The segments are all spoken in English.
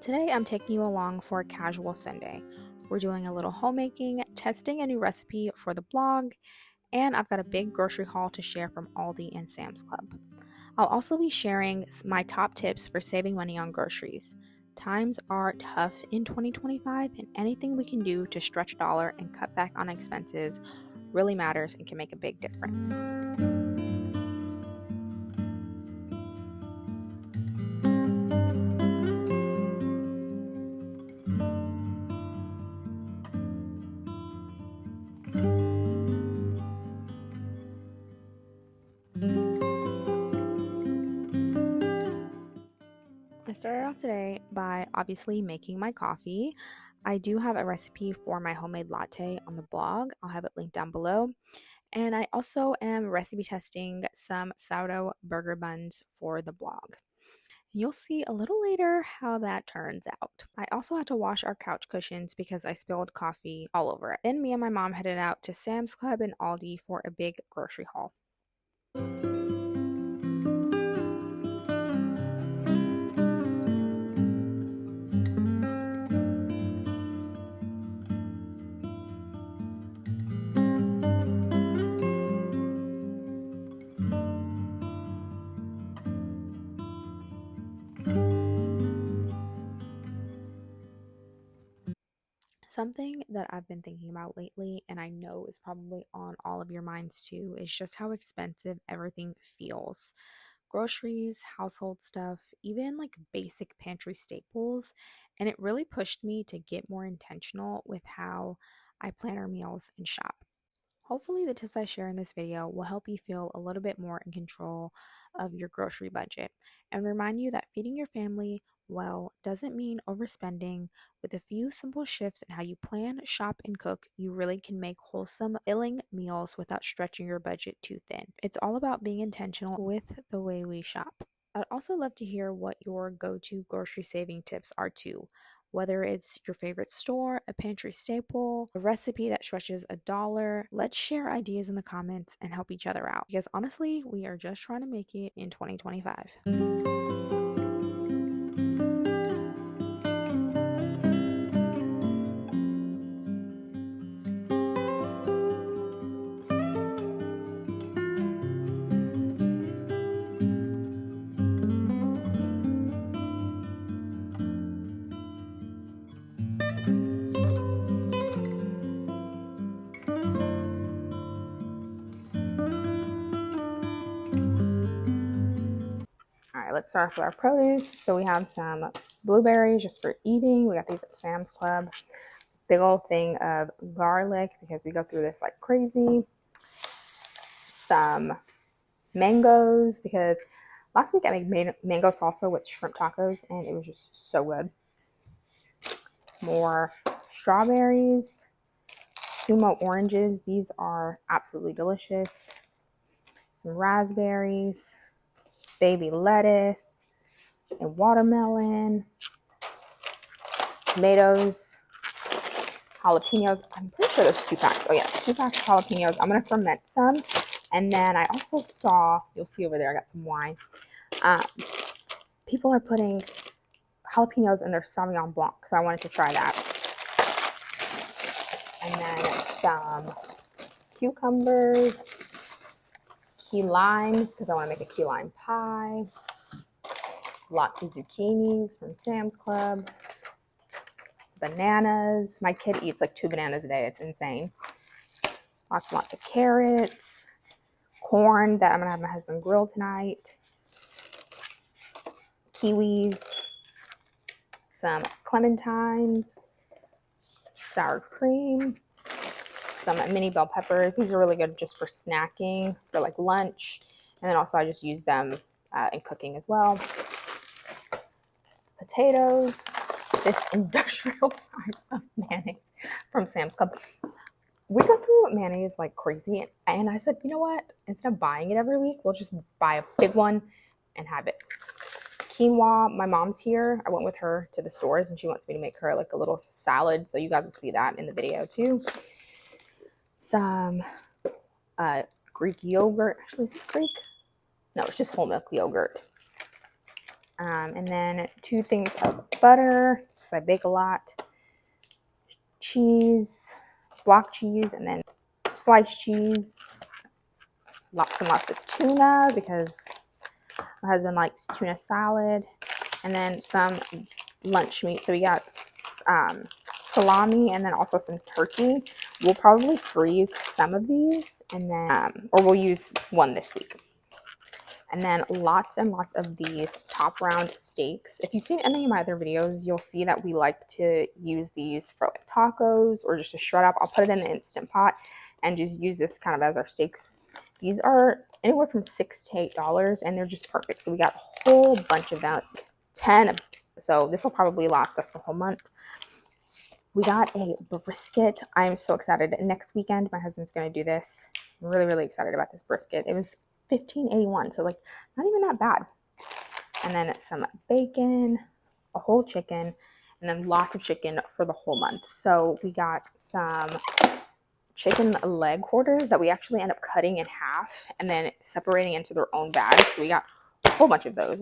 Today I'm taking you along for a casual Sunday. We're doing a little homemaking, testing a new recipe for the blog, and I've got a big grocery haul to share from Aldi and Sam's Club. I'll also be sharing my top tips for saving money on groceries. Times are tough in 2025, and anything we can do to stretch a dollar and cut back on expenses really matters and can make a big difference. I started off today by obviously making my coffee. I do have a recipe for my homemade latte on the blog. I'll have it linked down below. And I also am recipe testing some sourdough burger buns for the blog. You'll see a little later how that turns out. I also had to wash our couch cushions because I spilled coffee all over it. Then me and my mom headed out to Sam's Club and Aldi for a big grocery haul. Something that I've been thinking about lately, and I know is probably on all of your minds too, is just how expensive everything feels. Groceries, household stuff, even like basic pantry staples. And it really pushed me to get more intentional with how I plan our meals and shop. Hopefully, the tips I share in this video will help you feel a little bit more in control of your grocery budget and remind you that feeding your family well doesn't mean overspending. With a few simple shifts in how you plan, shop, and cook, you really can make wholesome, filling meals without stretching your budget too thin. It's all about being intentional with the way we shop. I'd also love to hear what your go-to grocery saving tips are too. Whether it's your favorite store, a pantry staple, a recipe that stretches a dollar, let's share ideas in the comments and help each other out. Because honestly, we are just trying to make it in 2025. All right, let's start off with our produce. So we have some blueberries just for eating. We got these at Sam's Club. Big old thing of garlic because we go through this like crazy. Some mangoes because last week I made mango salsa with shrimp tacos and it was just so good. More strawberries, sumo oranges. These are absolutely delicious. Some raspberries, baby lettuce, and watermelon, tomatoes, jalapenos. I'm pretty sure there's 2 packs. Oh yes, 2 packs of jalapenos. I'm gonna ferment some. And then I also saw, you'll see over there, I got some wine. People are putting jalapenos in their Sauvignon Blanc, so I wanted to try that. And then some cucumbers, key limes, because I want to make a key lime pie. Lots of zucchinis from Sam's Club. Bananas. My kid eats like 2 bananas a day. It's insane. Lots and lots of carrots. Corn that I'm going to have my husband grill tonight. Kiwis. Some clementines. Sour cream. Some mini bell peppers. These are really good just for snacking, for like lunch. And then also I just use them in cooking as well. Potatoes. This industrial size of mayonnaise from Sam's Club. We go through mayonnaise like crazy. And I said, you know what? Instead of buying it every week, we'll just buy a big one and have it. Quinoa, my mom's here. I went with her to the stores and she wants me to make her like a little salad. So you guys will see that in the video too. Some Greek yogurt. Actually, is this Greek? No, it's just whole milk yogurt. And then 2 things of butter, because I bake a lot, cheese, block cheese, and then sliced cheese, lots and lots of tuna, because my husband likes tuna salad, and then some lunch meat. So we got salami and then also some turkey. We'll probably freeze some of these and then, or we'll use one this week. And then lots and lots of these top round steaks. If you've seen any of my other videos, you'll see that we like to use these for like tacos or just to shred up. I'll put it in an Instant Pot and just use this kind of as our steaks. These are anywhere from $6 to $8 and they're just perfect. So we got a whole bunch of them. It's 10. So this will probably last us the whole month. We got a brisket. I'm so excited. Next weekend, my husband's going to do this. I'm really, really excited about this brisket. It was $15.81, so like not even that bad. And then some bacon, a whole chicken, and then lots of chicken for the whole month. So we got some chicken leg quarters that we actually end up cutting in half and then separating into their own bags. So we got a whole bunch of those.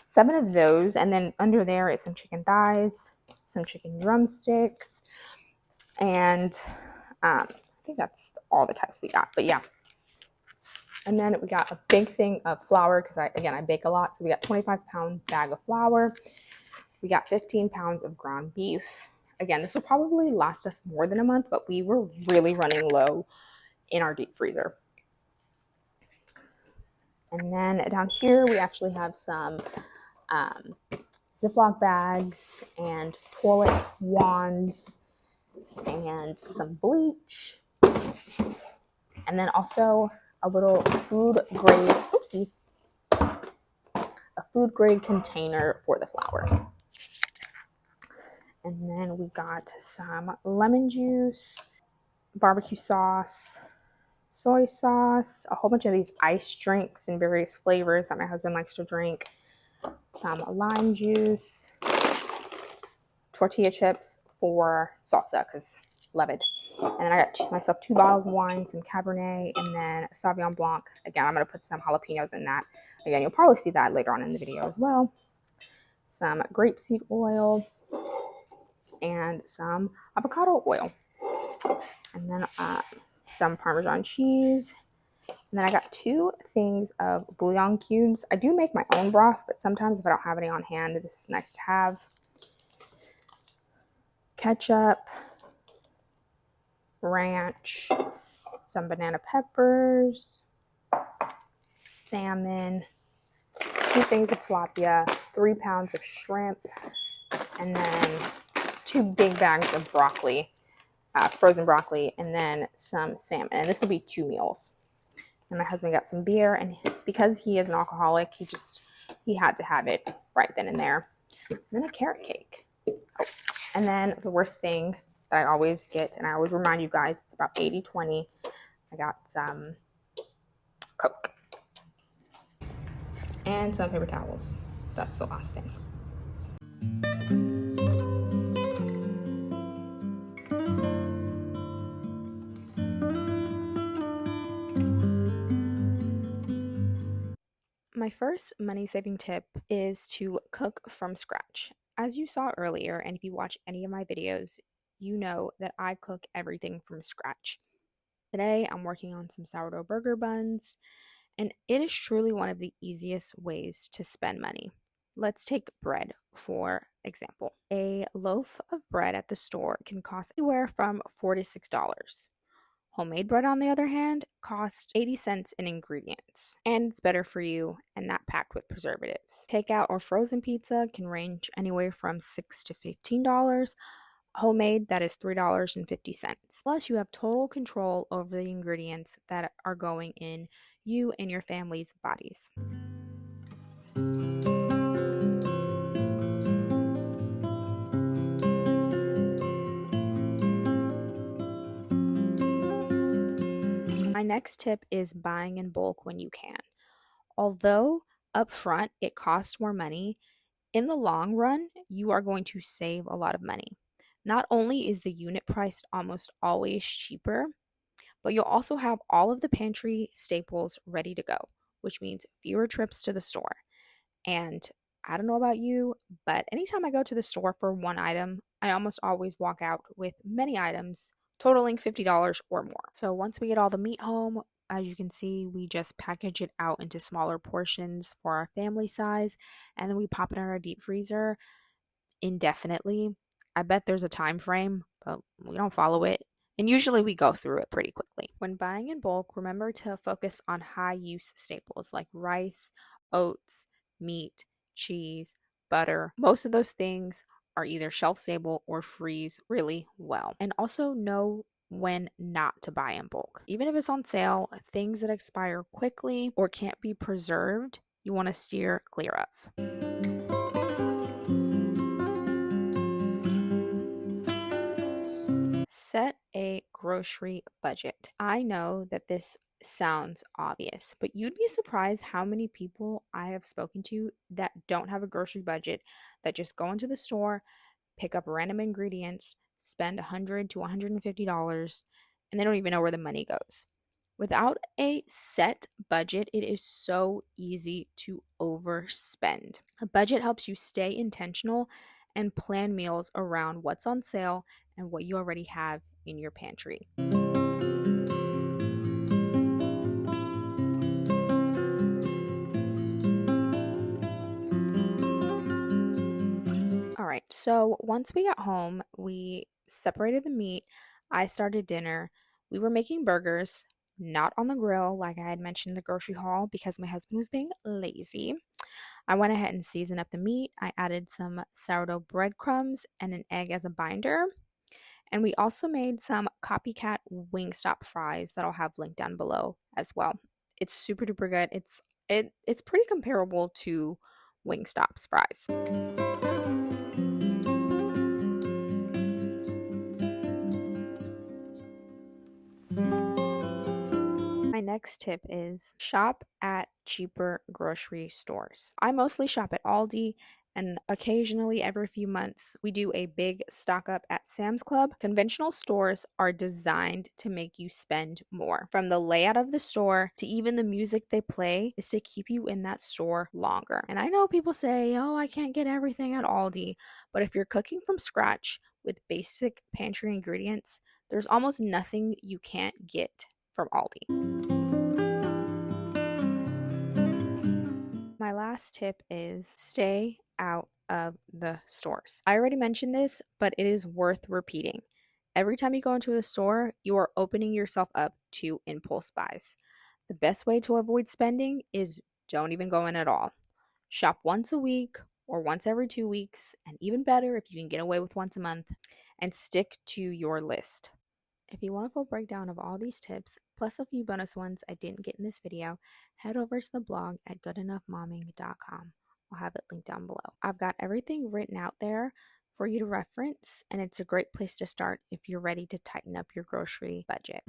Seven of those, and then under there is some chicken thighs, some chicken drumsticks, and I think that's all the types we got. But yeah. And then we got a big thing of flour because I bake a lot. So we got 25-pound bag of flour. We got 15 pounds of ground beef. Again, this will probably last us more than a month, but we were really running low in our deep freezer. And then down here, we actually have some Ziploc bags and toilet wands and some bleach. And then also a little food grade, a food grade container for the flour. And then we got some lemon juice, barbecue sauce, soy sauce, a whole bunch of these ice drinks in various flavors that my husband likes to drink, some lime juice, tortilla chips for salsa because love it. And then I got myself 2 bottles of wine, some Cabernet, and then a Sauvignon Blanc. Again, I'm going to put some jalapenos in that. Again, you'll probably see that later on in the video as well. Some grapeseed oil and some avocado oil. And then some Parmesan cheese. And then I got 2 things of bouillon cubes. I do make my own broth, but sometimes if I don't have any on hand, this is nice to have. Ketchup, ranch, some banana peppers, salmon, 2 things of tilapia, 3 pounds of shrimp, and then 2 big bags of broccoli, frozen broccoli, and then some salmon. And this will be 2 meals. And my husband got some beer, and because he is an alcoholic, he had to have it right then and there. And then a carrot cake. Oh, and then the worst thing that I always get, and I always remind you guys, it's about 80-20. I got some Coke and some paper towels. That's the last thing. My first money saving tip is to cook from scratch. As you saw earlier, and if you watch any of my videos, you know that I cook everything from scratch. Today, I'm working on some sourdough burger buns, and it is truly one of the easiest ways to spend money. Let's take bread for example. A loaf of bread at the store can cost anywhere from $4 to $6. Homemade bread, on the other hand, costs 80 cents in ingredients, and it's better for you and not packed with preservatives. Takeout or frozen pizza can range anywhere from $6 to $15. Homemade, that is $3.50. Plus, you have total control over the ingredients that are going in you and your family's bodies. My next tip is buying in bulk when you can. Although upfront it costs more money, in the long run, you are going to save a lot of money. Not only is the unit price almost always cheaper, but you'll also have all of the pantry staples ready to go, which means fewer trips to the store. And I don't know about you, but anytime I go to the store for one item, I almost always walk out with many items totaling $50 or more. So once we get all the meat home, as you can see, we just package it out into smaller portions for our family size, and then we pop it in our deep freezer indefinitely. I bet there's a time frame, but we don't follow it. And usually we go through it pretty quickly. When buying in bulk, remember to focus on high use staples like rice, oats, meat, cheese, butter. Most of those things are either shelf stable or freeze really well. And also know when not to buy in bulk. Even if it's on sale, things that expire quickly or can't be preserved, you want to steer clear of. Set a grocery budget. I know that this sounds obvious, but you'd be surprised how many people I have spoken to that don't have a grocery budget, that just go into the store, pick up random ingredients, spend $100 to $150, and they don't even know where the money goes. Without a set budget, it is so easy to overspend. A budget helps you stay intentional and plan meals around what's on sale and what you already have in your pantry. All right, so once we got home, we separated the meat. I started dinner. We were making burgers, not on the grill like I had mentioned in the grocery haul because my husband was being lazy. I went ahead and seasoned up the meat. I added some sourdough breadcrumbs and an egg as a binder. And we also made some copycat Wingstop fries that I'll have linked down below as well. It's super duper good. It's pretty comparable to Wingstop's fries. My next tip is shop at cheaper grocery stores. I mostly shop at Aldi, and occasionally every few months we do a big stock up at Sam's Club. Conventional stores are designed to make you spend more. From the layout of the store to even the music they play is to keep you in that store longer. And I know people say, "Oh, I can't get everything at Aldi," but if you're cooking from scratch with basic pantry ingredients, there's almost nothing you can't get from Aldi. My last tip is stay out of the stores. I already mentioned this, but it is worth repeating. Every time you go into a store, you are opening yourself up to impulse buys. The best way to avoid spending is don't even go in at all. Shop once a week or once every 2 weeks, and even better if you can get away with once a month, and stick to your list. If you want a full breakdown of all these tips, plus a few bonus ones I didn't get in this video, head over to the blog at goodenoughmomming.com. I'll have it linked down below. I've got everything written out there for you to reference, and it's a great place to start if you're ready to tighten up your grocery budget.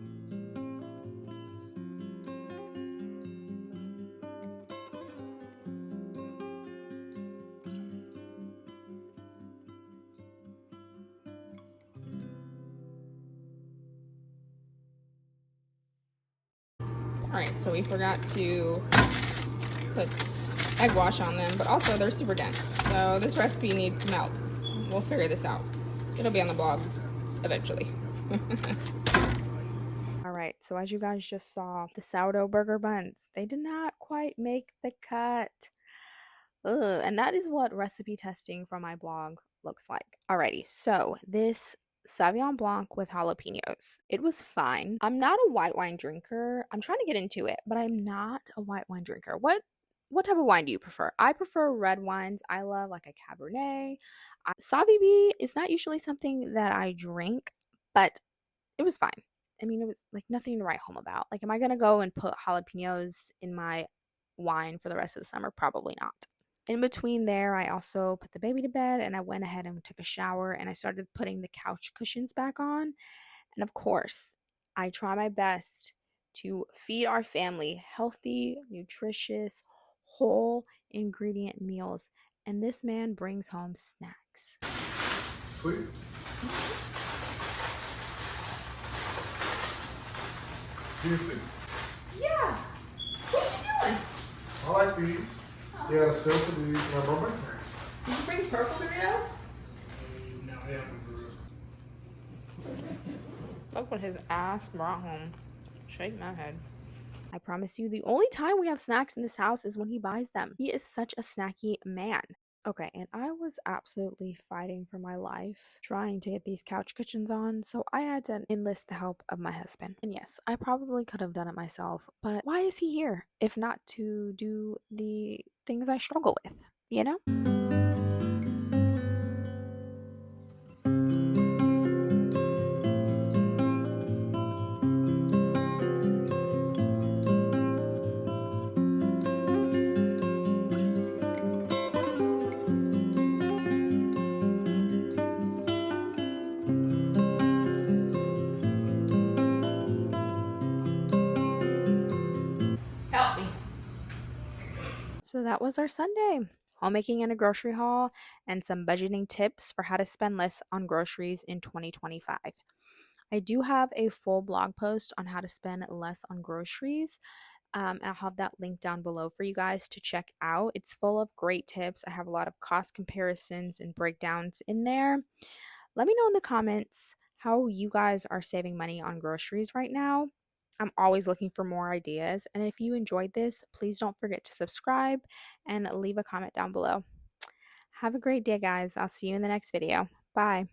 Alright, so we forgot to put egg wash on them, but also they're super dense. So this recipe needs milk. We'll figure this out. It'll be on the blog eventually. Alright, so as you guys just saw, the sourdough burger buns, they did not quite make the cut. Ugh, and that is what recipe testing from my blog looks like. Alrighty, so this Sauvignon Blanc with jalapenos. It was fine. I'm not a white wine drinker. I'm trying to get into it, but I'm not a white wine drinker. What type of wine do you prefer? I prefer red wines. I love like a Cabernet. Sauvignon is not usually something that I drink, but it was fine. I mean, it was like nothing to write home about. Like, am I gonna go and put jalapenos in my wine for the rest of the summer? Probably not. In between there, I also put the baby to bed and I went ahead and took a shower and I started putting the couch cushions back on. And of course, I try my best to feed our family healthy, nutritious, whole ingredient meals. And this man brings home snacks. Sleep? Seriously. Yeah. What are you doing? I like these. Yeah, siempre my mamá. Did you bring purple Doritos? No, I haven't. Look what his ass brought home. Shake my head. I promise you, the only time we have snacks in this house is when he buys them. He is such a snacky man. Okay, and I was absolutely fighting for my life trying to get these couch cushions on, so I had to enlist the help of my husband. And yes, I probably could have done it myself, but why is he here if not to do the things I struggle with, you know? Help me. So that was our Sunday. Homemaking and a grocery haul, and some budgeting tips for how to spend less on groceries in 2025. I do have a full blog post on how to spend less on groceries. I'll have that link down below for you guys to check out. It's full of great tips. I have a lot of cost comparisons and breakdowns in there. Let me know in the comments how you guys are saving money on groceries right now. I'm always looking for more ideas. And if you enjoyed this, please don't forget to subscribe and leave a comment down below. Have a great day, guys. I'll see you in the next video. Bye.